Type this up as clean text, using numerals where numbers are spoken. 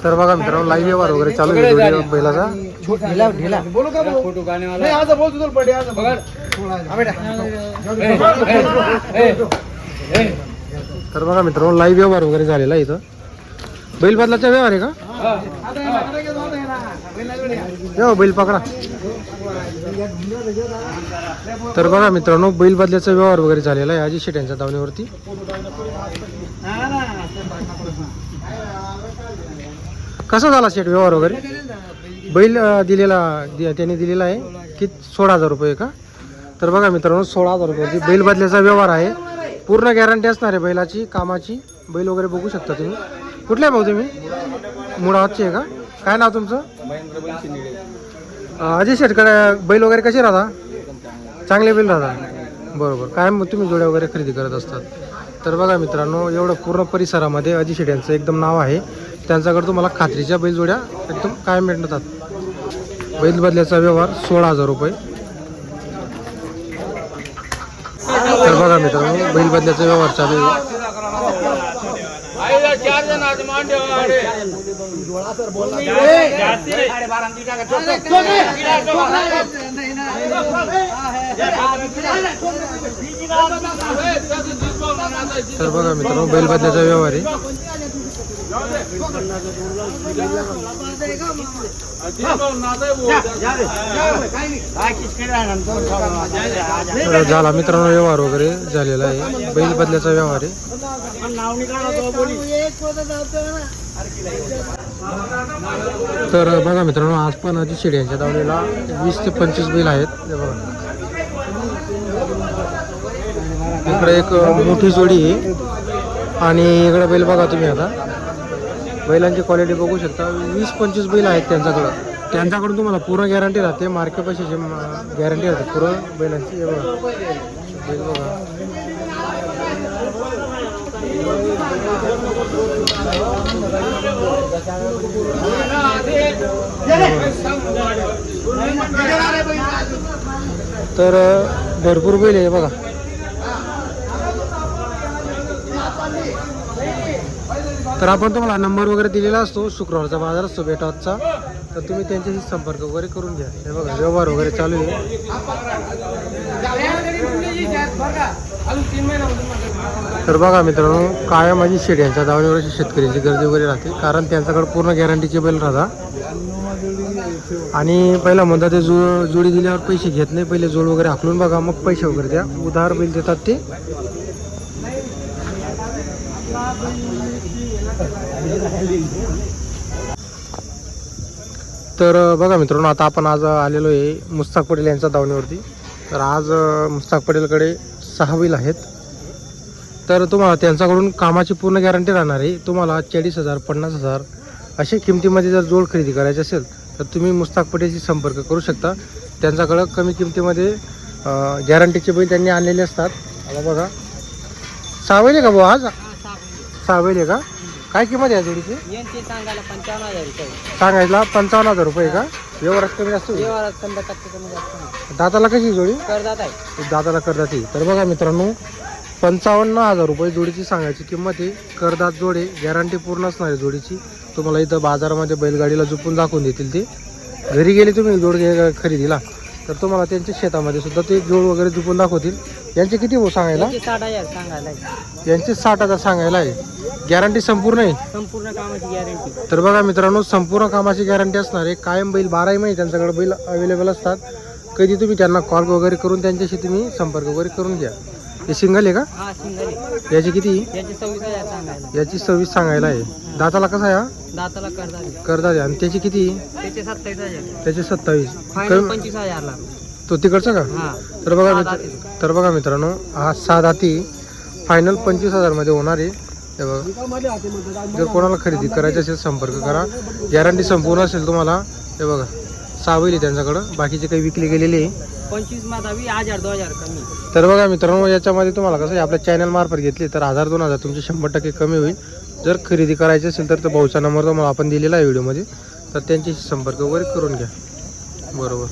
तर बघा मित्रांनो लाईव्ह व्यवहार वगैरे चालू आहे जोडी बैलाचा. तर बघा मित्रांनो लाईव्ह व्यवहार वगैरे झालेला आहे इथं. बैल बदलाचा व्यवहार आहे का? बैल पकडा. तर बघा मित्रांनो बैल बदल्याचा व्यवहार वगैरे झालेला आहे अजित शेट यांच्या दावणीवरती. कसा झाला शेट व्यवहार वगैरे? बैल त्यांनी दिलेला आहे की 16,000 रुपये का? तर बघा मित्रांनो 16,000 रुपयाची बैल बदल्याचा व्यवहार आहे. पूर्ण गॅरंटी असणार आहे बैलाची, कामाची. बैल वगैरे बघू शकता तुम्ही. कुठले भाऊ तुम्ही? मुळावरचे आहे का? काय नाव तुमचं? अजय शेटकडे बैल वगैरे कसे राहता? चांगले बैल राहतात. बरोबर. काय तुम्ही जोड्या वगैरे खरेदी करत असतात. तर बघा मित्रांनो एवढं पूर्ण परिसरामध्ये अजय शेट यांचं एकदम नाव आहे. त्यांच्याकडे तुम्हाला खात्रीच्या बैल जोड्या एकदम कायम मिळतात. बैल बदल्याचा व्यवहार 16,000 रुपये. तर बघा मित्रांनो बैल बदल्याचा व्यवहार चालू आहे. तर बघा मित्रांनो बैल बदल्याचा व्यवहार आहे. झाला मित्रांनो व्यवहार वगैरे झालेला आहे. बैल बदल्याचा व्यवहार आहे. तर बघा मित्रांनो आज पण अजित शेट यांच्या दावणीला 20 ते 25 बैल आहेत. इकडे एक मोठी जोडी आहे आणि इकडे बैल बघा तुम्ही. आता बैलांची क्वालिटी बघू शकता. 20-25 बैल आहेत त्यांच्याकडून तुम्हाला पूर्ण गॅरंटी राहते. मार्केट पैशाची गॅरंटी राहते पूर्ण बैलांची. हे बघा बैल बघा. तर भरपूर बैल आहे बघा. तर आपण तुम्हाला नंबर वगैरे दिलेला असतो. शुक्रवारचा बाजार असतो बेटाचा. तर तुम्ही त्यांच्याशी संपर्क वगैरे करून घ्या. हे बघा व्यवहार वगैरे चालू आहे. तर बघा मित्रांनो कायम अजित शेट यांच्या दावणीवर शेतकऱ्याची गर्दी वगैरे राहते. कारण त्यांच्याकडे पूर्ण गॅरंटीचे बैल राहतात. आणि पहिला म्हणतात ते जोडी दिल्यावर पैसे घेत नाही. पहिले जोड वगैरे हाकलून बघा मग पैसे वगैरे द्या. उधार बैल देतात ते. तर बघा मित्रांनो आता आपण आज आलेलो आहे मुस्ताक पटेल यांच्या दावणीवरती. तर आज मुस्ताक पटेलकडे 6 बैल आहेत. तर तुम्हाला त्यांच्याकडून कामाची पूर्ण गॅरंटी राहणार आहे. तुम्हाला 40,000 50,000 अशा किमतीमध्ये जर जोड खरेदी करायची असेल तर तुम्ही मुस्ताक पटेलशी संपर्क करू शकता. त्यांच्याकडं कमी किमतीमध्ये गॅरंटीचे बैल त्यांनी आणलेले असतात. आता बघा 6 बैल आहे का भाऊ आज? 6 बैल आहे का? काय किंमत आहे जोडीची? सांगायला 55,000 रुपये. सांगायला 55,000 रुपये का? व्यवहारात कमी जास्त होईल? व्यवहारात 100% कमी जास्त. दाताला कशी जोडी? करदात आहे. दाताला करदात आहे. तर बघा मित्रांनो 55,000 रुपये जोडीची सांगायची किंमत आहे. करदात जोडे गॅरंटी पूर्ण असणार आहे जोडीची. तुम्हाला इथं बाजारामध्ये बैलगाडीला झुपून दाखवून देतील. ते घरी गेले तुम्ही जोड खरेदीला तर तुम्हाला त्यांच्या शेतामध्ये सुद्धा ते जोड वगैरे झुपून दाखवतील. यांचे किती हो सांगायला? 60,000 सांगायला. यांचे 60,000 सांगायला आहे. गॅरंटी संपूर्ण आहे. संपूर्ण कामाची गॅरंटी. तर बघा मित्रांनो संपूर्ण कामाची गॅरंटी असणार आहे. कायम बैल 12 महिने त्यांच्याकडे बैल अवेलेबल असतात. कधी तुम्ही त्यांना कॉल वगैरे करून त्यांच्याशी तुम्ही संपर्क वगैरे करून घ्या. हे सिंगल आहे का? हा सिंगल आहे. याची किती? याची 26,000 सांगायला. याची 26 सांगायला आहे. दाताला कसा आहे? दाताला करदात. करदात आहे. आणि त्याची किती? त्याचे 27,000. त्याचे 27. फायनल 25,000 ला. तो तिकडचा का? हा. तर बघा मित्रांनो हा 6 दाती फायनल 25,000 मध्ये होणार आहे. हे बघा जर कोणाला खरेदी करायची असेल संपर्क करा. गॅरंटी संपूर्ण असेल तुम्हाला. हे बघा 6 बैल त्यांच्याकडं. बाकीचे काही विकले गेलेले 25 मध्ये 1000-2000 कमी. तर बघा मित्रांनो याच्यामध्ये तुम्हाला कसं आहे आपल्या चॅनल मार्फत घेतली तर 1000-2000 तुमचे 100% कमी होईल. जर खरेदी करायची असेल तर भाऊचा नंबर तुम्हाला आपण दिलेला आहे व्हिडिओमध्ये. तर त्यांच्याशी संपर्क वगैरे करून घ्या. बरोबर.